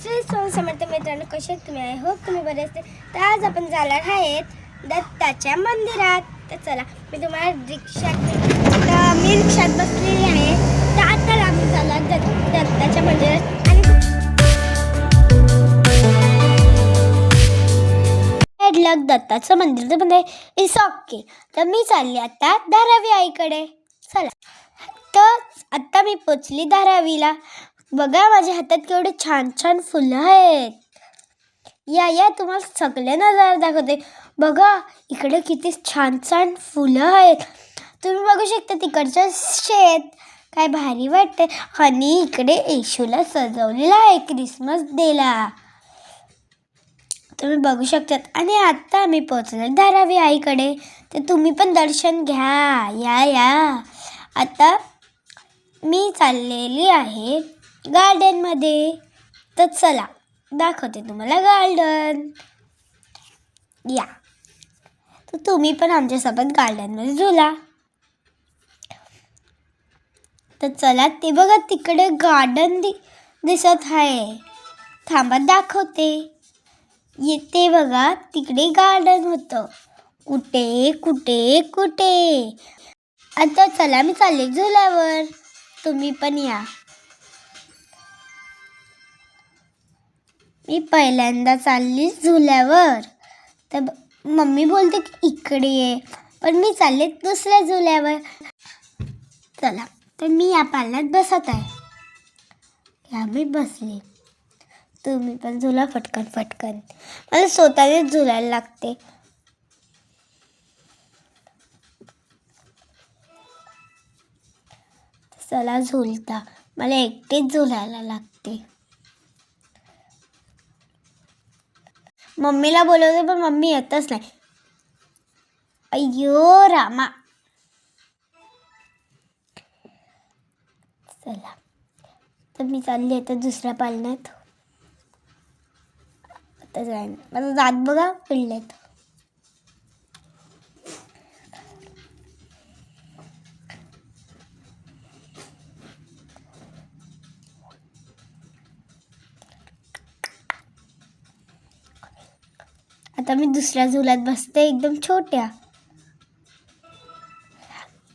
श्री स्वामी समर्थ मित्रांनो, कसे आहेत तुम्ही? आय होप तुम्ही बरे असते. तर आज आपण जाणार आहेत दत्ताच्या मंदिरात. तर चला, मी तुम्हाला मी रिक्षात बसलेली आहे. तर आता आम्ही चाललो दत्ताच्या मंदिरात आणि दत्ताचं मंदिर तर म्हणजे इट्स ओके. तर मी चालली आता धारावी आईकडे. चला, तर आता मी पोचली धारावीला. बघा माझ्या हातात केवढे छान छान फुलं आहेत. या तुम्हाला सगळे नजारा दाखवते. बघा इकडे किती छान छान फुलं आहेत. तुम्ही बघू शकता तिकडचं शेत काय भारी वाटते. आणि इकडे येशूला सजवलेलं आहे क्रिसमस डेला, तुम्ही बघू शकतात. आणि आता आम्ही पोहोचलो धारावी आईकडे. तर तुम्ही पण दर्शन घ्या. या आता मी चाललेली आहे गार्डनमध्ये. तर चला दाखवते तुम्हाला गार्डन. या, तर तुम्ही पण आमच्यासोबत गार्डनमध्ये झुला. तर चला, ते बघा तिकडे गार्डन दिसत आहे. थांबा दाखवते. येते बघा, तिकडे गार्डन होतं. कुठे आता चला मी चालले झुल्यावर. तुम्ही पण या. मी पहिल्यांदा चालली झुल्यावर. तर मम्मी बोलते की इकडे ये, पण मी चालले दुसऱ्या झुल्यावर. चला, तर मी या पाल्यात बसत आहे. या मी बसले. तुम्ही पण झुला फटकन. मला स्वतःनेच झुलायला लागते. चला झुलता, मला एकटेच झुलायला लागते. मम्मीला बोलवते पण मम्मी येतच नाही. अय्यो रामा. चला, तर मी चालली आता दुसऱ्या पालण्यात. आता जाईन. माझं दात बघा पिळलेत. आता मी दुसऱ्या झुल्यात बसते, एकदम छोट्या.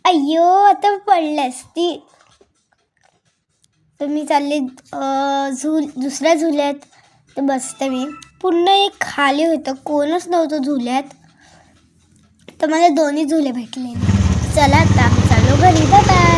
अय्यो आता पडल्यास ती. तर मी चालले दुसऱ्या झुल्यात. तर बसते मी. पूर्ण एक खाली होतं, कोणच नव्हतं झुल्यात. तर मला दोन्ही झुले भेटले. चला आता आम्ही चाललो घरी. बाय.